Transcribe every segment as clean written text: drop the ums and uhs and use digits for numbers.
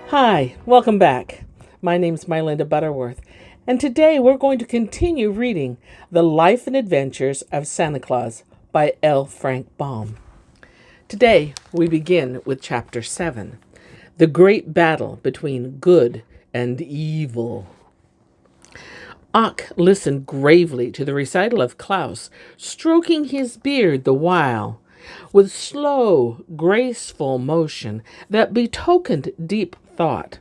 Hi, welcome back. My name's MyLinda Butterworth, and today we're going to continue reading The Life and Adventures of Santa Claus by L. Frank Baum. Today we begin with Chapter 7, The Great Battle Between Good and Evil. Ock listened gravely to the recital of Klaus, stroking his beard the while, with slow, graceful motion that betokened deep thought.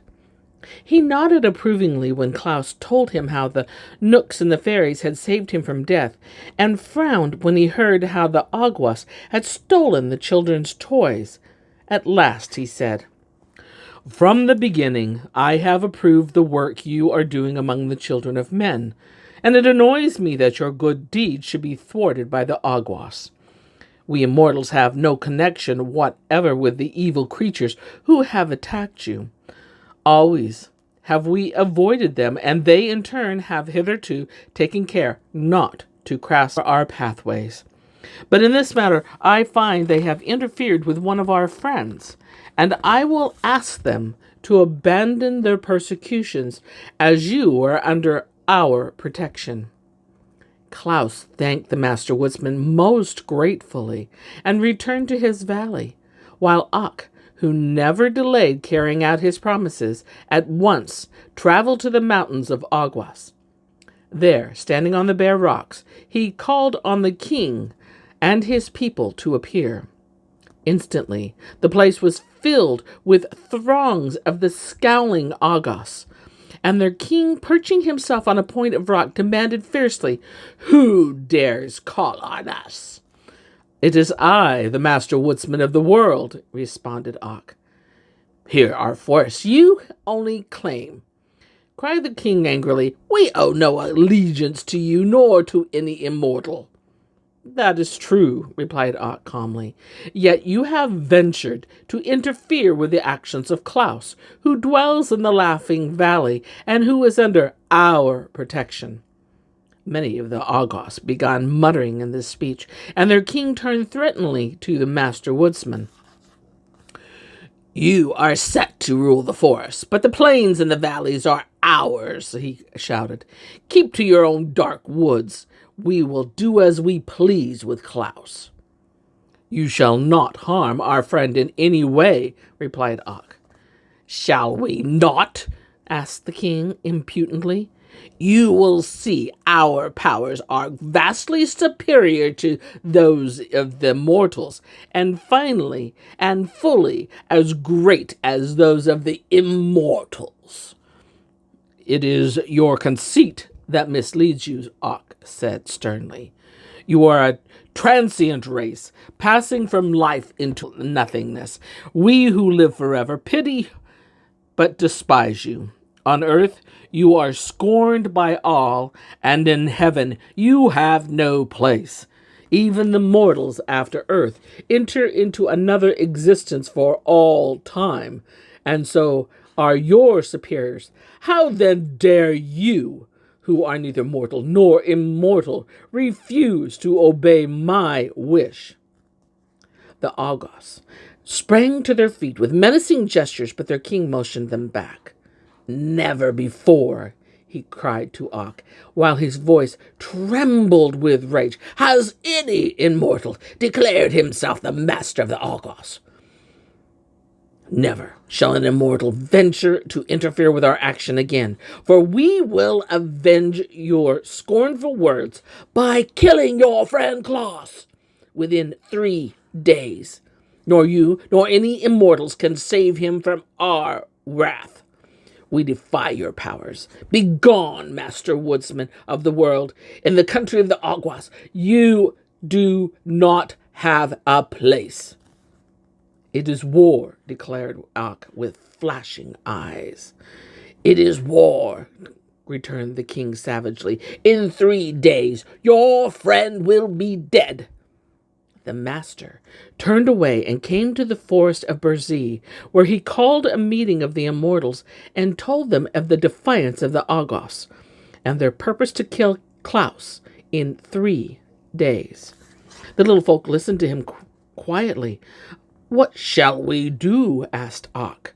He nodded approvingly when Klaus told him how the Knooks and the fairies had saved him from death, and frowned when he heard how the Awgas had stolen the children's toys. At last he said, "From the beginning, I have approved the work you are doing among the children of men, and it annoys me that your good deeds should be thwarted by the Awgas. We immortals have no connection whatever with the evil creatures who have attacked you. Always have we avoided them, and they in turn have hitherto taken care not to cross our pathways. But in this matter I find they have interfered with one of our friends, and I will ask them to abandon their persecutions, as you are under our protection." Klaus thanked the Master Woodsman most gratefully, and returned to his valley, while Ock, who never delayed carrying out his promises, at once traveled to the mountains of Awgas. There, standing on the bare rocks, he called on the king and his people to appear. Instantly, the place was filled with throngs of the scowling Awgas, and their king, perching himself on a point of rock, demanded fiercely, "Who dares call on us?" "It is I, the Master Woodsman of the world," responded Ock. "Hear our force you only claim," cried the king angrily. "We owe no allegiance to you, nor to any immortal." "That is true," replied Ock calmly. "Yet you have ventured to interfere with the actions of Klaus, who dwells in the Laughing Valley, and who is under our protection." Many of the Awgas began muttering in this speech, and their king turned threateningly to the Master Woodsman. "You are set to rule the forest, but the plains and the valleys are ours," he shouted. "Keep to your own dark woods. We will do as we please with Klaus." "You shall not harm our friend in any way," replied Ock. "Shall we not?" asked the king impudently. "You will see our powers are vastly superior to those of the mortals, and finally and fully as great as those of the immortals." "It is your conceit that misleads you," Ock said sternly. "You are a transient race, passing from life into nothingness. We who live forever pity but despise you. On earth you are scorned by all, and in heaven you have no place. Even the mortals after earth enter into another existence for all time, and so are your superiors. How then dare you, who are neither mortal nor immortal, refuse to obey my wish?" The Awgas sprang to their feet with menacing gestures, but their king motioned them back. "Never before," he cried to Ock, while his voice trembled with rage, "has any immortal declared himself the master of the Awgas. Never shall an immortal venture to interfere with our action again, for we will avenge your scornful words by killing your friend Klaus within 3 days. Nor you nor any immortals can save him from our wrath. We defy your powers. Begone, Master Woodsman of the world. In the country of the Awgas, you do not have a place." "It is war," declared Ock with flashing eyes. "It is war," returned the king savagely. "In 3 days your friend will be dead." The master turned away and came to the forest of Berzee, where he called a meeting of the immortals and told them of the defiance of the Awgas and their purpose to kill Klaus in 3 days. The little folk listened to him quietly. "What shall we do?" asked Ock.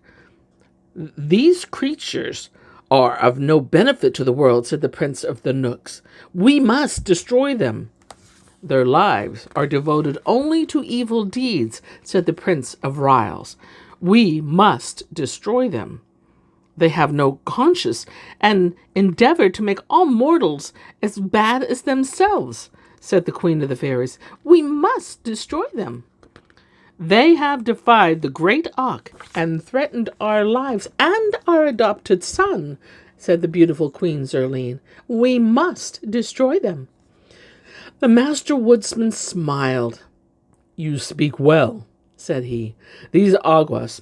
"These creatures are of no benefit to the world," said the Prince of the Knooks. "We must destroy them." "Their lives are devoted only to evil deeds," said the Prince of Riles. "We must destroy them. They have no conscience and endeavor to make all mortals as bad as themselves," said the Queen of the Fairies. "We must destroy them. They have defied the great Auk and threatened our lives and our adopted son," said the beautiful Queen Zerline. "We must destroy them." The Master Woodsman smiled. "You speak well," said he. "These Awgas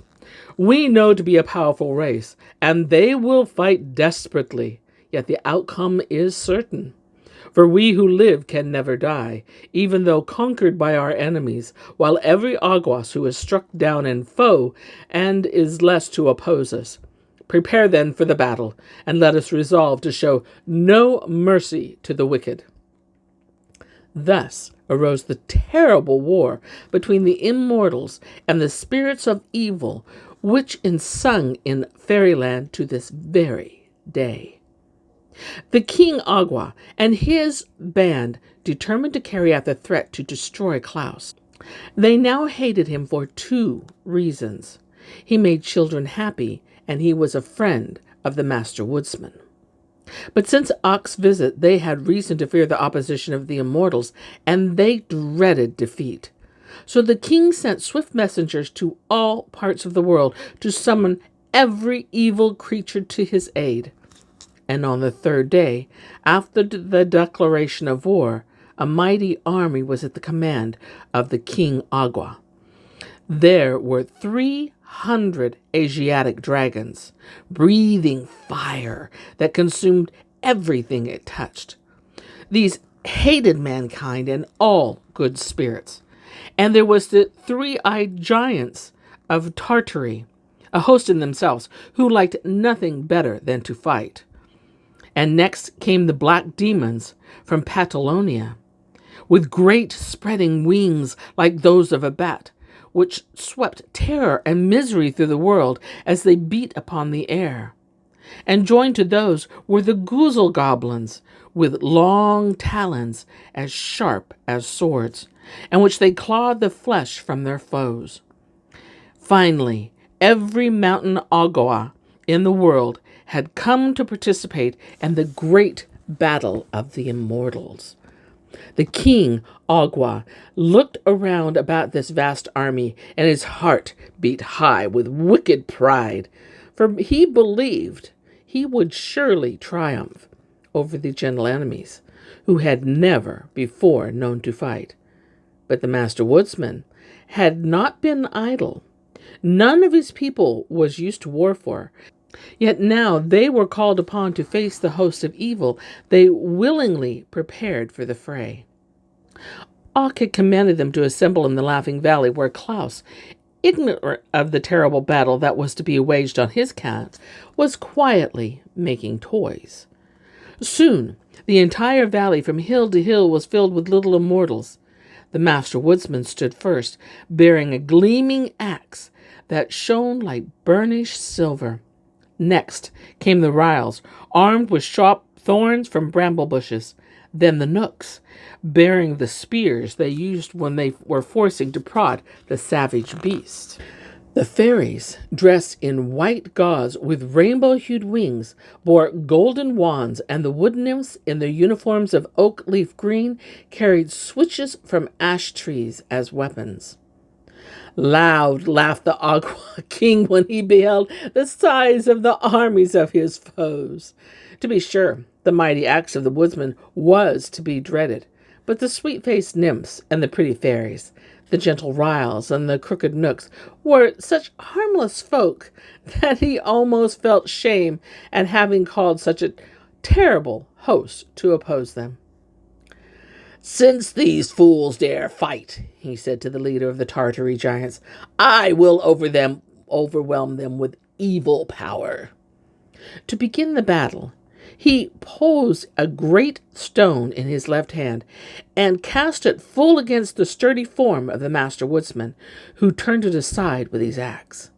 we know to be a powerful race, and they will fight desperately, yet the outcome is certain. For we who live can never die, even though conquered by our enemies, while every Awgas who is struck down in foe and is less to oppose us. Prepare then for the battle, and let us resolve to show no mercy to the wicked." Thus arose the terrible war between the immortals and the spirits of evil, which is sung in fairyland to this very day. The King Awgwa and his band determined to carry out the threat to destroy Klaus. They now hated him for two reasons. He made children happy, and he was a friend of the Master Woodsman. But since Ak's visit, they had reason to fear the opposition of the immortals, and they dreaded defeat. So the king sent swift messengers to all parts of the world to summon every evil creature to his aid. And on the third day, after the declaration of war, a mighty army was at the command of the King Awgwa. There were 300 Asiatic dragons, breathing fire that consumed everything it touched. These hated mankind and all good spirits. And there was the three-eyed giants of Tartary, a host in themselves, who liked nothing better than to fight. And next came the black demons from Patagonia, with great spreading wings like those of a bat, which swept terror and misery through the world as they beat upon the air. And joined to those were the Goozle goblins, with long talons as sharp as swords, and which they clawed the flesh from their foes. Finally, every mountain Awgwa in the world had come to participate in the great battle of the immortals. The King Awgwa looked around about this vast army, and his heart beat high with wicked pride, for he believed he would surely triumph over the gentle enemies, who had never before known to fight. But the Master Woodsman had not been idle. None of his people was used to warfare, yet now they were called upon to face the host of evil. They willingly prepared for the fray. Ak had commanded them to assemble in the Laughing Valley, where Klaus, ignorant of the terrible battle that was to be waged on his account, was quietly making toys. Soon the entire valley from hill to hill was filled with little immortals. The Master Woodsman stood first, bearing a gleaming axe that shone like burnished silver. Next came the Riles, armed with sharp thorns from bramble bushes. Then the Knooks, bearing the spears they used when they were forcing to prod the savage beast. The fairies, dressed in white gauze with rainbow-hued wings, bore golden wands, and the wood nymphs, in their uniforms of oak leaf green, carried switches from ash trees as weapons. Loud laughed the Awgwa king when he beheld the size of the armies of his foes. To be sure, the mighty axe of the woodsman was to be dreaded, but the sweet-faced nymphs and the pretty fairies, the gentle Riles and the crooked Knooks, were such harmless folk that he almost felt shame at having called such a terrible host to oppose them. "Since these fools dare fight," he said to the leader of the Tartary giants, "I will overwhelm them with evil power." To begin the battle, he posed a great stone in his left hand and cast it full against the sturdy form of the Master Woodsman, who turned it aside with his axe.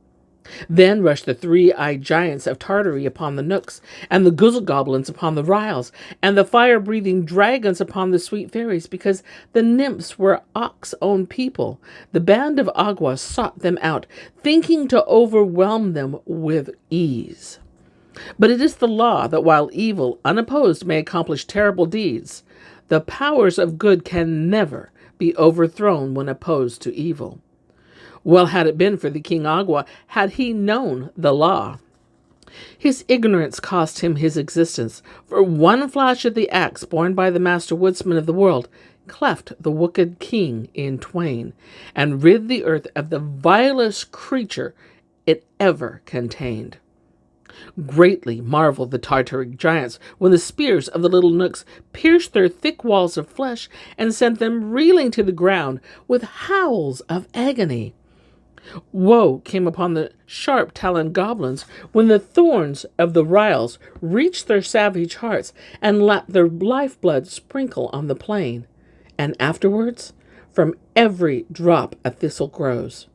Then rushed the three-eyed giants of Tartary upon the Knooks, and the Guzzle-goblins upon the Ryls, and the fire-breathing dragons upon the sweet fairies, because the nymphs were Ock's own people. The band of Awgas sought them out, thinking to overwhelm them with ease. But it is the law that while evil, unopposed, may accomplish terrible deeds, the powers of good can never be overthrown when opposed to evil. Well had it been for the King Agua had he known the law. His ignorance cost him his existence, for one flash of the axe borne by the master woodsman of the world cleft the wicked king in twain, and rid the earth of the vilest creature it ever contained. Greatly marveled the Tartaric giants when the spears of the little Knooks pierced their thick walls of flesh and sent them reeling to the ground with howls of agony. Woe came upon the sharp-taloned goblins when the thorns of the Ryls reached their savage hearts and let their lifeblood sprinkle on the plain. And afterwards, from every drop a thistle grows.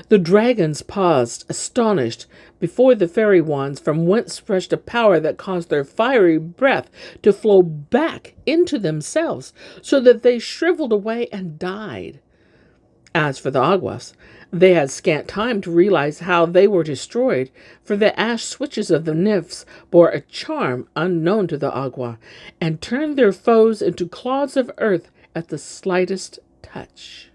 The dragons paused, astonished, before the fairy wands, from whence rushed a power that caused their fiery breath to flow back into themselves, so that they shriveled away and died. As for the Awgas, they had scant time to realize how they were destroyed, for the ash switches of the nymphs bore a charm unknown to the Agua, and turned their foes into clods of earth at the slightest touch.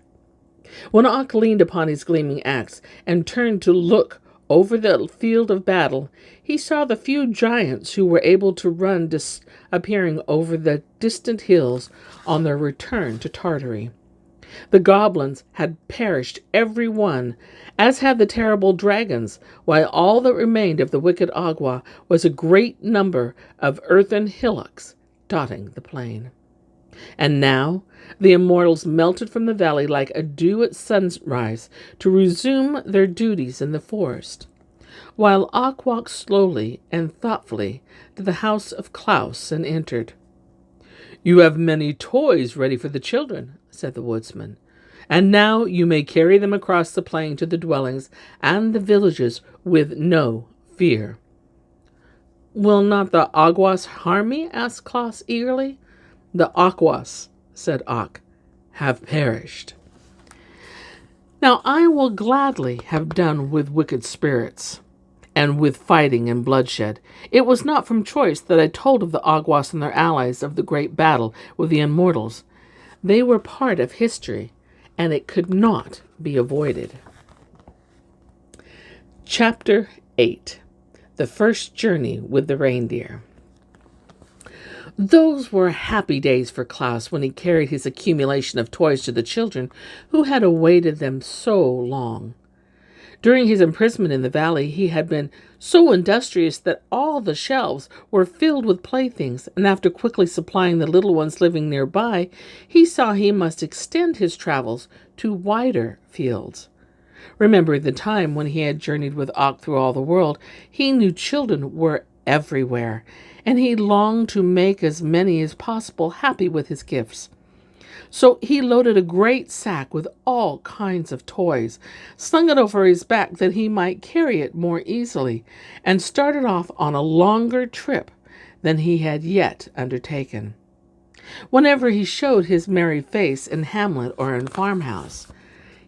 When Ock leaned upon his gleaming axe and turned to look over the field of battle, he saw the few giants who were able to run disappearing over the distant hills on their return to Tartary. The goblins had perished every one, as had the terrible dragons, while all that remained of the wicked Agua was a great number of earthen hillocks dotting the plain. And now the immortals melted from the valley like a dew at sunrise to resume their duties in the forest, while Ock walked slowly and thoughtfully to the house of Klaus and entered. "You have many toys ready for the children," said the woodsman, "and now you may carry them across the plain to the dwellings and the villages with no fear." "Will not the Awgas harm me?" asked Klaus eagerly. "The Awgas," said Ock, "have perished." Now I will gladly have done with wicked spirits, and with fighting and bloodshed. It was not from choice that I told of the Awgas and their allies of the great battle with the immortals. They were part of history, and it could not be avoided. Chapter 8. The First Journey with the Reindeer. Those were happy days for Klaus when he carried his accumulation of toys to the children who had awaited them so long. During his imprisonment in the valley, he had been so industrious that all the shelves were filled with playthings, and after quickly supplying the little ones living nearby, he saw he must extend his travels to wider fields. Remembering the time when he had journeyed with Ock through all the world, he knew children were everywhere, and he longed to make as many as possible happy with his gifts. So he loaded a great sack with all kinds of toys, slung it over his back that he might carry it more easily, and started off on a longer trip than he had yet undertaken. Whenever he showed his merry face in hamlet or in farmhouse,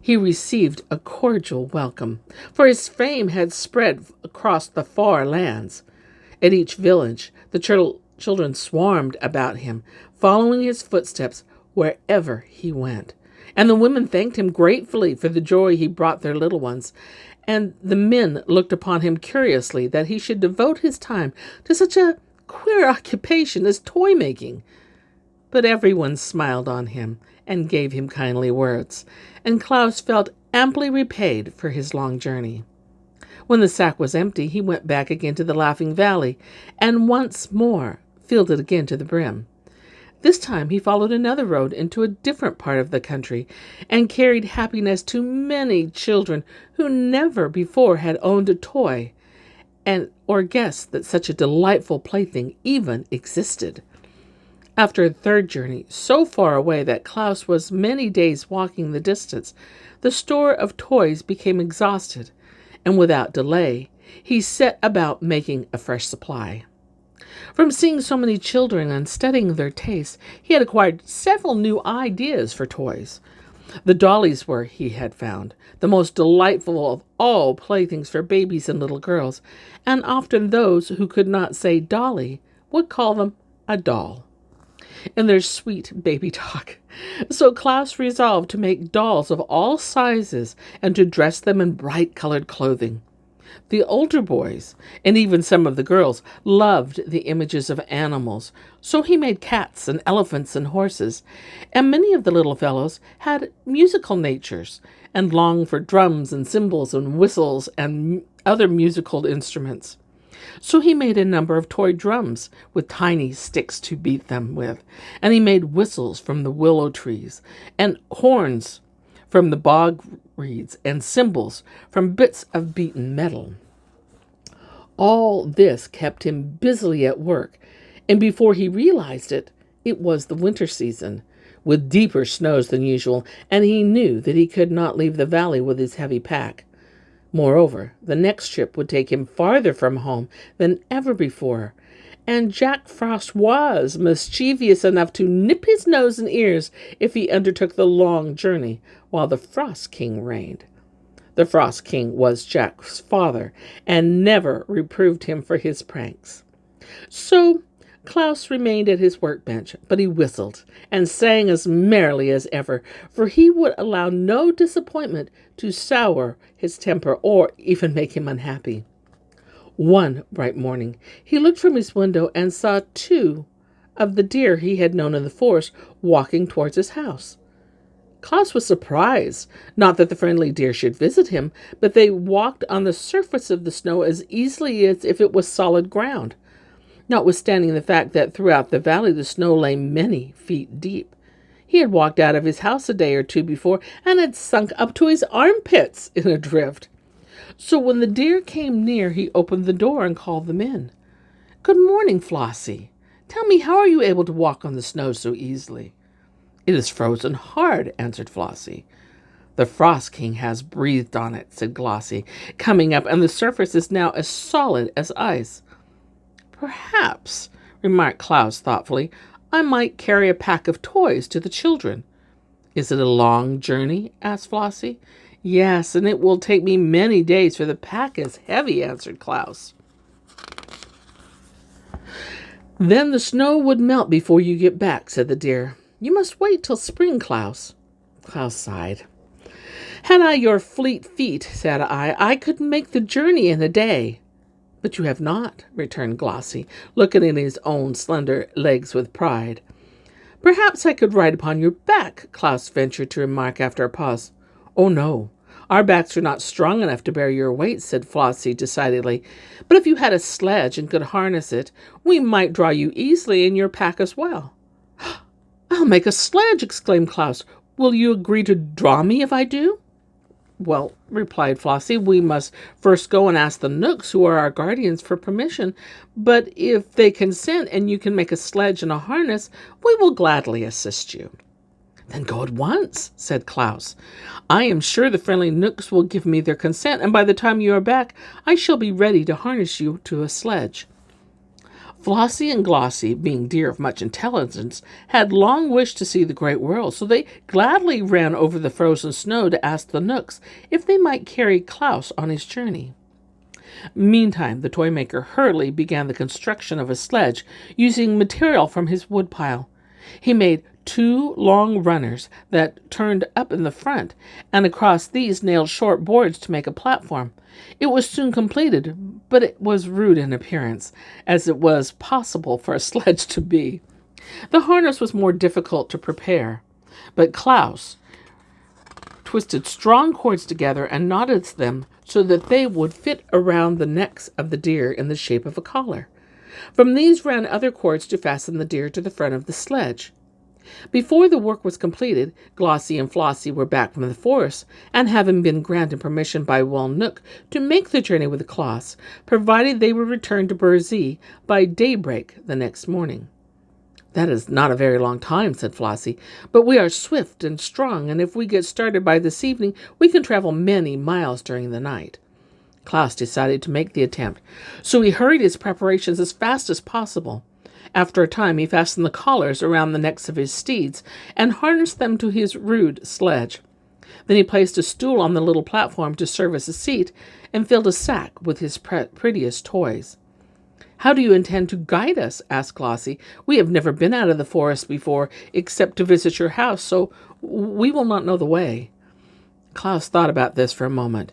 he received a cordial welcome, for his fame had spread across the far lands. At each village, the children swarmed about him, following his footsteps wherever he went, and the women thanked him gratefully for the joy he brought their little ones, and the men looked upon him curiously that he should devote his time to such a queer occupation as toy-making. But everyone smiled on him and gave him kindly words, and Klaus felt amply repaid for his long journey. When the sack was empty, he went back again to the Laughing Valley, and once more filled it again to the brim. This time he followed another road into a different part of the country, and carried happiness to many children who never before had owned a toy, or guessed that such a delightful plaything even existed. After a third journey, so far away that Klaus was many days walking the distance, the store of toys became exhausted, and without delay, he set about making a fresh supply. From seeing so many children and studying their tastes, he had acquired several new ideas for toys. The dollies were, he had found, the most delightful of all playthings for babies and little girls, and often those who could not say dolly would call them a doll in their sweet baby talk. So Klaus resolved to make dolls of all sizes and to dress them in bright-colored clothing. The older boys, and even some of the girls, loved the images of animals, so he made cats and elephants and horses, and many of the little fellows had musical natures and longed for drums and cymbals and whistles and other musical instruments. So he made a number of toy drums with tiny sticks to beat them with, and he made whistles from the willow trees, and horns from the bog reeds, and cymbals from bits of beaten metal. All this kept him busily at work, and before he realized it, it was the winter season, with deeper snows than usual, and he knew that he could not leave the valley with his heavy pack. Moreover, the next trip would take him farther from home than ever before, and Jack Frost was mischievous enough to nip his nose and ears if he undertook the long journey while the Frost King reigned. The Frost King was Jack's father, and never reproved him for his pranks. So Klaus remained at his workbench, but he whistled and sang as merrily as ever, for he would allow no disappointment to sour his temper or even make him unhappy. One bright morning, he looked from his window and saw two of the deer he had known in the forest walking towards his house. Klaus was surprised, not that the friendly deer should visit him, but they walked on the surface of the snow as easily as if it was solid ground, notwithstanding the fact that throughout the valley the snow lay many feet deep. He had walked out of his house a day or two before and had sunk up to his armpits in a drift. So when the deer came near, he opened the door and called them in. "Good morning, Flossie. Tell me, how are you able to walk on the snow so easily?" "It is frozen hard," answered Flossie. "The Frost King has breathed on it," said Glossie, coming up, "and the surface is now as solid as ice." "Perhaps," remarked Klaus thoughtfully, "I might carry a pack of toys to the children." "Is it a long journey?" asked Flossie. "Yes, and it will take me many days, for the pack is heavy," answered Klaus. "Then the snow would melt before you get back," said the deer. "You must wait till spring, Klaus." Klaus sighed. "Had I your fleet feet," said I could make the journey in a day." "But you have not," returned Glossie, looking at his own slender legs with pride. "Perhaps I could ride upon your back," Klaus ventured to remark after a pause. "Oh, no. Our backs are not strong enough to bear your weight," said Flossie decidedly. "But if you had a sledge and could harness it, we might draw you easily in your pack as well." "I'll make a sledge!" exclaimed Klaus. "Will you agree to draw me if I do?" "Well," replied Flossie, "we must first go and ask the Knooks, who are our guardians, for permission. But if they consent and you can make a sledge and a harness, we will gladly assist you." "Then go at once," said Klaus. "I am sure the friendly Knooks will give me their consent, and by the time you are back, I shall be ready to harness you to a sledge." Flossie and Glossie, being deer of much intelligence, had long wished to see the great world, so they gladly ran over the frozen snow to ask the Knooks if they might carry Klaus on his journey. Meantime, the toy maker hurriedly began the construction of a sledge, using material from his woodpile. He made 2 long runners that turned up in the front, and across these nailed short boards to make a platform. It was soon completed, but it was rude in appearance, as it was possible for a sledge to be. The harness was more difficult to prepare, but Klaus twisted strong cords together and knotted them so that they would fit around the necks of the deer in the shape of a collar. From these ran other cords to fasten the deer to the front of the sledge. Before the work was completed, Glossie and Flossie were back from the forest, and having been granted permission by Will Knook to make the journey with the Klaus, provided they would return to Burzee by daybreak the next morning. "That is not a very long time," said Flossie, "but we are swift and strong, and if we get started by this evening, we can travel many miles during the night." Klaus decided to make the attempt, so he hurried his preparations as fast as possible. After a time, he fastened the collars around the necks of his steeds and harnessed them to his rude sledge. Then he placed a stool on the little platform to serve as a seat and filled a sack with his prettiest toys. "How do you intend to guide us?" asked Glossie. "We have never been out of the forest before, except to visit your house, so we will not know the way." Klaus thought about this for a moment.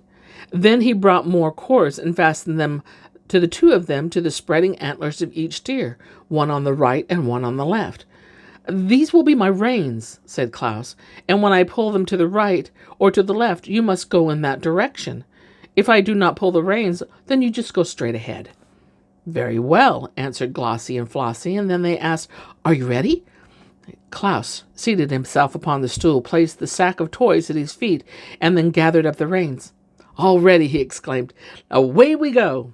Then he brought more cords and fastened them to the two of them to the spreading antlers of each deer, one on the right and one on the left. "These will be my reins," said Klaus, "and when I pull them to the right or to the left, you must go in that direction. If I do not pull the reins, then you just go straight ahead." "Very well," answered Glossie and Flossie, and then they asked, "Are you ready?" Klaus seated himself upon the stool, placed the sack of toys at his feet, and then gathered up the reins. "All ready," he exclaimed. "Away we go."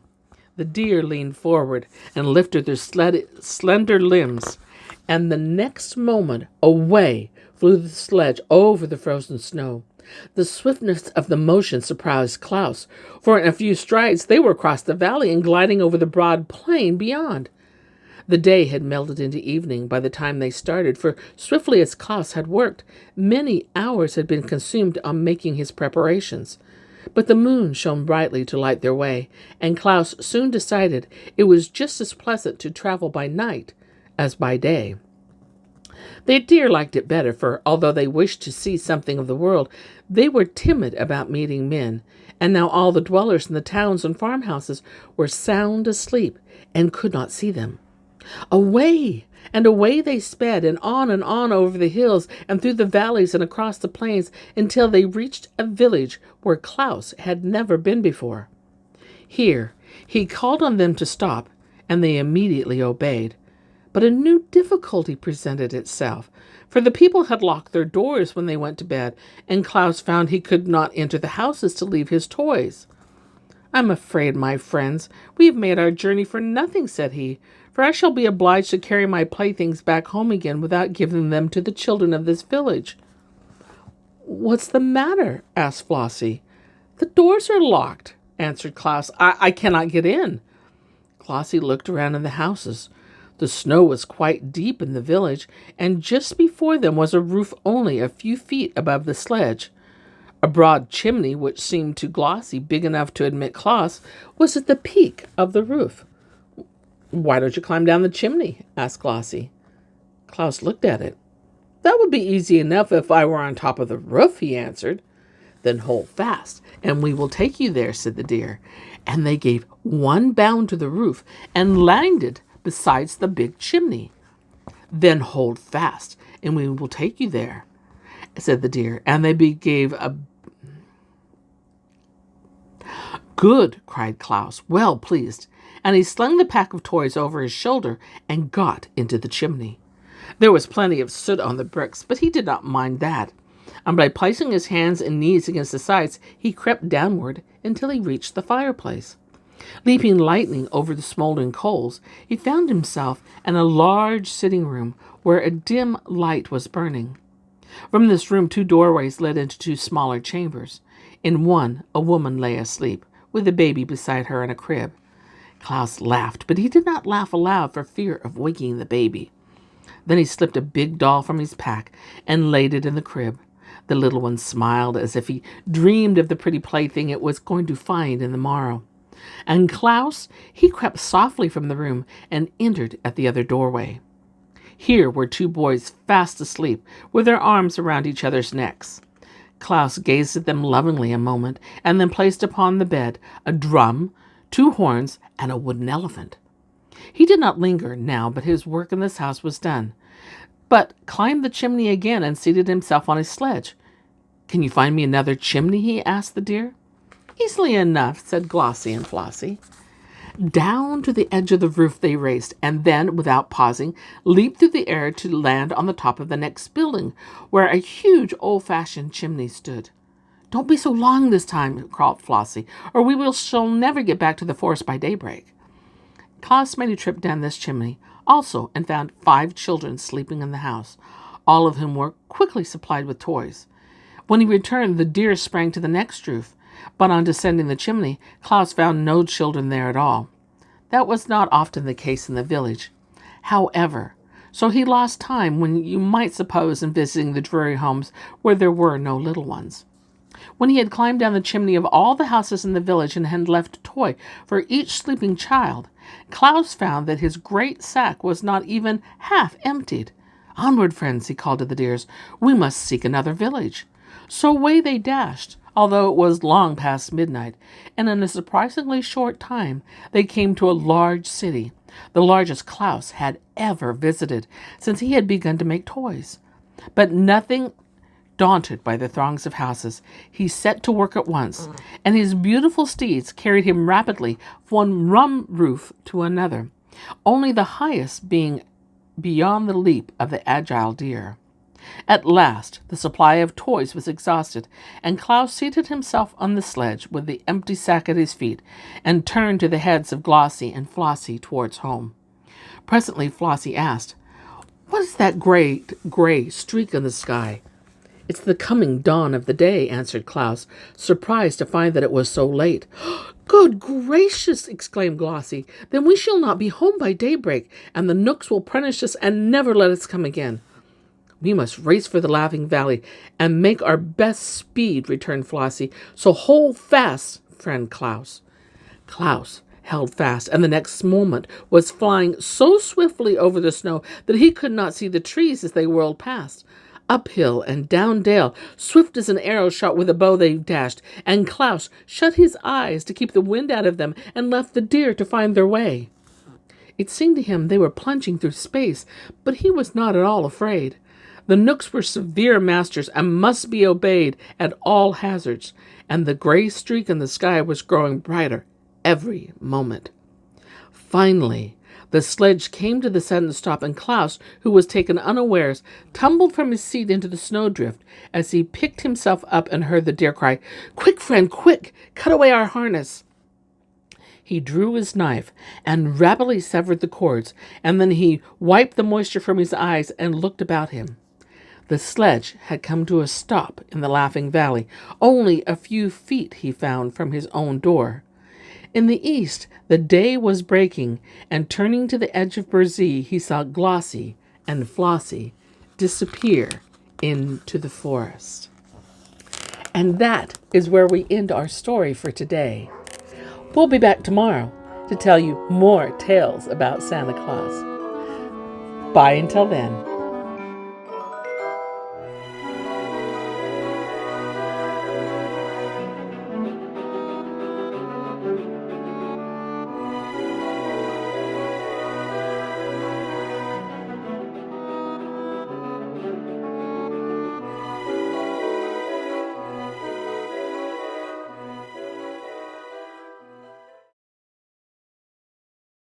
The deer leaned forward and lifted their slender limbs, and the next moment away flew the sledge over the frozen snow. The swiftness of the motion surprised Klaus, for in a few strides they were across the valley and gliding over the broad plain beyond. The day had melted into evening by the time they started, for swiftly as Klaus had worked, many hours had been consumed on making his preparations. But the moon shone brightly to light their way, and Klaus soon decided it was just as pleasant to travel by night as by day. The deer liked it better, for although they wished to see something of the world, they were timid about meeting men, and now all the dwellers in the towns and farmhouses were sound asleep and could not see them. Away and away they sped, and on over the hills and through the valleys and across the plains until they reached a village where Klaus had never been before. Here he called on them to stop, and they immediately obeyed. But a new difficulty presented itself, for the people had locked their doors when they went to bed, and Klaus found he could not enter the houses to leave his toys. "I'm afraid, my friends, we have made our journey for nothing," said he, "for I shall be obliged to carry my playthings back home again without giving them to the children of this village." "What's the matter?" asked Flossie. "The doors are locked," answered Klaus. I cannot get in." Flossie looked around in the houses. The snow was quite deep in the village, and just before them was a roof only a few feet above the sledge. A broad chimney, which seemed to Glossie big enough to admit Klaus, was at the peak of the roof. "Why don't you climb down the chimney?" asked Glossie. Klaus looked at it. "That would be easy enough if I were on top of the roof," he answered. "Then hold fast, and we will take you there," said the deer. And they gave one bound to the roof and landed besides the big chimney. "Then hold fast, and we will take you there," said the deer. And they gave a... "Good," cried Klaus, well pleased, and he slung the pack of toys over his shoulder and got into the chimney. There was plenty of soot on the bricks, but he did not mind that, and by placing his hands and knees against the sides, he crept downward until he reached the fireplace. Leaping lightning over the smoldering coals, he found himself in a large sitting room where a dim light was burning. From this room, two doorways led into two smaller chambers. In one, a woman lay asleep, with a baby beside her in a crib. Klaus laughed, but he did not laugh aloud for fear of waking the baby. Then he slipped a big doll from his pack and laid it in the crib. The little one smiled as if he dreamed of the pretty plaything it was going to find in the morrow. And Klaus, he crept softly from the room and entered at the other doorway. Here were two boys fast asleep, with their arms around each other's necks. Klaus gazed at them lovingly a moment, and then placed upon the bed a drum, two horns, and a wooden elephant. He did not linger now, but his work in this house was done, but climbed the chimney again and seated himself on his sledge. "Can you find me another chimney?" he asked the deer. "Easily enough," said Glossie and Flossie. Down to the edge of the roof they raced, and then, without pausing, leaped through the air to land on the top of the next building, where a huge old-fashioned chimney stood. "Don't be so long this time," called Flossie, "or shall never get back to the forest by daybreak." Klaus made a trip down this chimney also, and found 5 children sleeping in the house, all of whom were quickly supplied with toys. When he returned, the deer sprang to the next roof, But on descending the chimney, Klaus found no children there at all. That was not often the case in the village. However, so he lost time when you might suppose in visiting the dreary homes where there were no little ones. When he had climbed down the chimney of all the houses in the village and had left a toy for each sleeping child, Klaus found that his great sack was not even half emptied. "Onward, friends," he called to the deers. "We must seek another village." So away they dashed, although it was long past midnight, and in a surprisingly short time they came to a large city, the largest Klaus had ever visited since he had begun to make toys. But nothing daunted by the throngs of houses, he set to work at once, and his beautiful steeds carried him rapidly from one rum roof to another, only the highest being beyond the leap of the agile deer. At last, the supply of toys was exhausted, and Klaus seated himself on the sledge with the empty sack at his feet and turned to the heads of Glossie and Flossie towards home. Presently, Flossie asked, "What is that great gray streak in the sky?" "It's the coming dawn of the day," answered Klaus, surprised to find that it was so late. "Good gracious!" exclaimed Glossie. "Then we shall not be home by daybreak, and the Knooks will punish us and never let us come again." "We must race for the Laughing Valley and make our best speed," returned Flossie. "So hold fast, friend Klaus." Klaus held fast, and the next moment was flying so swiftly over the snow that he could not see the trees as they whirled past. Uphill and down dale, swift as an arrow shot with a bow, they dashed, and Klaus shut his eyes to keep the wind out of them and left the deer to find their way. It seemed to him they were plunging through space, but he was not at all afraid. The Knooks were severe masters and must be obeyed at all hazards, and the gray streak in the sky was growing brighter every moment. Finally, the sledge came to the sudden stop, and Klaus, who was taken unawares, tumbled from his seat into the snowdrift as he picked himself up and heard the deer cry, "Quick, friend, quick! Cut away our harness!" He drew his knife and rapidly severed the cords, and then he wiped the moisture from his eyes and looked about him. The sledge had come to a stop in the Laughing Valley, only a few feet, he found, from his own door. In the east, the day was breaking, and turning to the edge of Burzee, he saw Glossie and Flossie disappear into the forest. And that is where we end our story for today. We'll be back tomorrow to tell you more tales about Santa Claus. Bye until then.